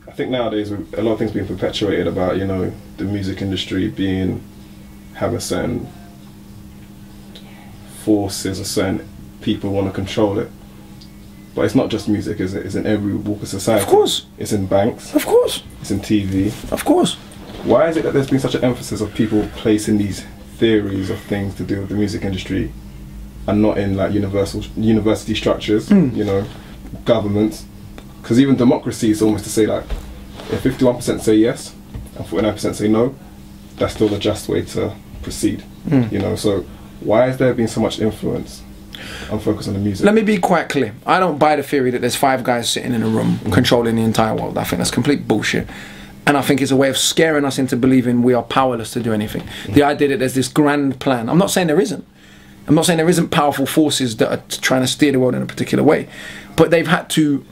I think nowadays a lot of things being perpetuated about, you know, the music industry having certain forces or certain people want to control it. But it's not just music, is it? It's in every walk of society. Of course. It's in banks. Of course. It's in TV. Of course. Why is it that there's been such an emphasis of people placing these theories of things to do with the music industry and not in like university structures, you know, governments? Because even democracy is almost to say like, if 51% say yes and 49% say no, that's still the just way to proceed. You know, so why has there been so much influence and focus on the music? Let me be quite clear. I don't buy the theory that there's 5 guys sitting in a room controlling the entire world. I think that's complete bullshit. And I think it's a way of scaring us into believing we are powerless to do anything. The idea that there's this grand plan. I'm not saying there isn't. I'm not saying there isn't powerful forces that are trying to steer the world in a particular way. But they've had to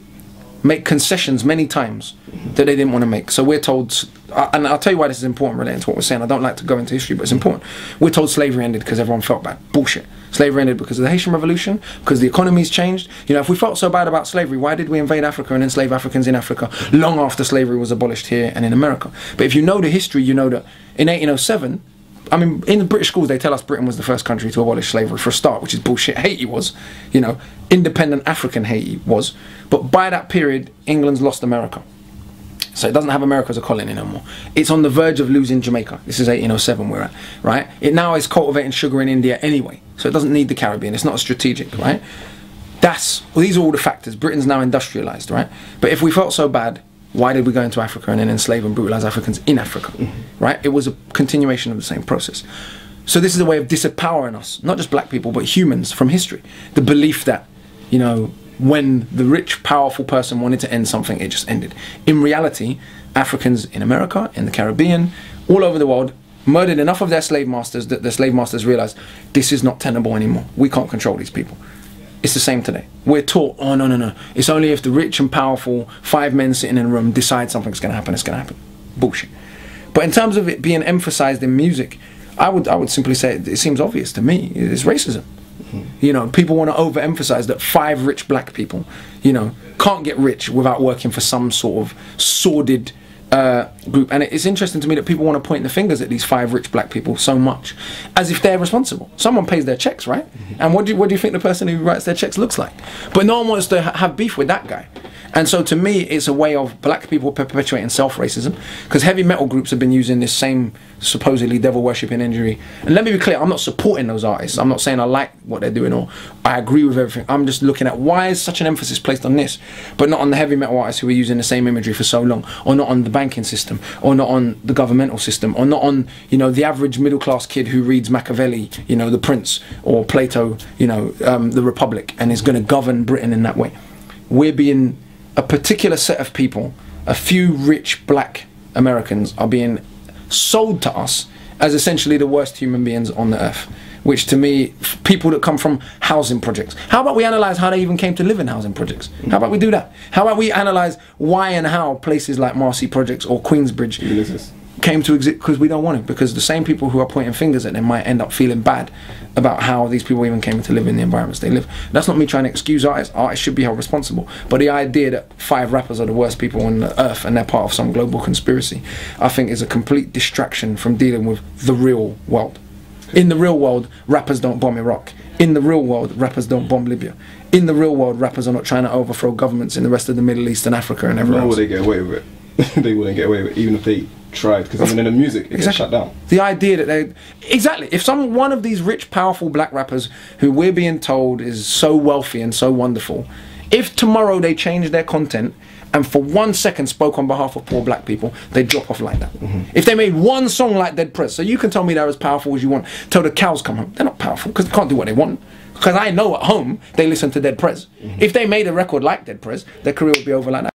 make concessions many times that they didn't want to make. So we're told, and I'll tell you why this is important relating to what we're saying. I don't like to go into history, but it's important. We're told slavery ended because everyone felt bad. Bullshit. Slavery ended because of the Haitian Revolution, because the economy's changed. You know, if we felt so bad about slavery, why did we invade Africa and enslave Africans in Africa long after slavery was abolished here and in America? But if you know the history, you know that in 1807, I mean, in the British schools, they tell us Britain was the first country to abolish slavery for a start, which is bullshit. Haiti was, you know, independent African Haiti was. But by that period, England's lost America. So it doesn't have America as a colony no more. It's on the verge of losing Jamaica. This is 1807 we're at, right? It now is cultivating sugar in India anyway. So it doesn't need the Caribbean. It's not as strategic, right? These are all the factors. Britain's now industrialized, right? But if we felt so bad, why did we go into Africa and then enslave and brutalize Africans in Africa, right? It was a continuation of the same process. So this is a way of disempowering us, not just black people, but humans from history. The belief that, you know, when the rich, powerful person wanted to end something, it just ended. In reality, Africans in America, in the Caribbean, all over the world, murdered enough of their slave masters that the slave masters realized this is not tenable anymore. We can't control these people. It's the same today. We're taught, oh no, no, no. It's only if the rich and powerful 5 men sitting in a room decide something's going to happen, it's going to happen. Bullshit. But in terms of it being emphasized in music, I would simply say it seems obvious to me. It's racism. You know, people want to overemphasize that 5 rich black people, you know, can't get rich without working for some sort of sordid group. And it's interesting to me that people want to point the fingers at these 5 rich black people so much, as if they're responsible. Someone pays their checks, right? And what do you think the person who writes their checks looks like? But no one wants to have beef with that guy. And so to me, it's a way of black people perpetuating self-racism, because heavy metal groups have been using this same supposedly devil-worshipping imagery. And let me be clear, I'm not supporting those artists. I'm not saying I like what they're doing or I agree with everything. I'm just looking at why is such an emphasis placed on this, but not on the heavy metal artists who are using the same imagery for so long, or not on the banking system, or not on the governmental system, or not on, you know, the average middle-class kid who reads Machiavelli, you know, The Prince, or Plato, you know, The Republic, and is going to govern Britain in that way. We're being... a particular set of people, a few rich black Americans, are being sold to us as essentially the worst human beings on the earth, which to me, people that come from housing projects. How about we analyse how they even came to live in housing projects? How about we do that? How about we analyse why and how places like Marcy Projects or Queensbridge came to exist? Because we don't want it, because the same people who are pointing fingers at them might end up feeling bad about how these people even came to live in the environments they live. That's not me trying to excuse artists. Artists should be held responsible, but the idea that 5 rappers are the worst people on the earth and they're part of some global conspiracy, I think is a complete distraction from dealing with the real world. In the real world, rappers don't bomb Iraq. In the real world, rappers don't bomb Libya. In the real world, rappers are not trying to overthrow governments in the rest of the Middle East and Africa and everywhere else. Nor would they get away with it. They wouldn't get away with it, even if they tried, because I mean in the music it gets shut down. The idea that they if one of these rich, powerful black rappers who we're being told is so wealthy and so wonderful, if tomorrow they change their content and for 1 second spoke on behalf of poor black people, they drop off like that. If they made one song like Dead Prez, so you can tell me they're as powerful as you want till the cows come home, they're not powerful because they can't do what they want. Because I know at home they listen to Dead Prez. If they made a record like Dead Prez, their career would be over like that.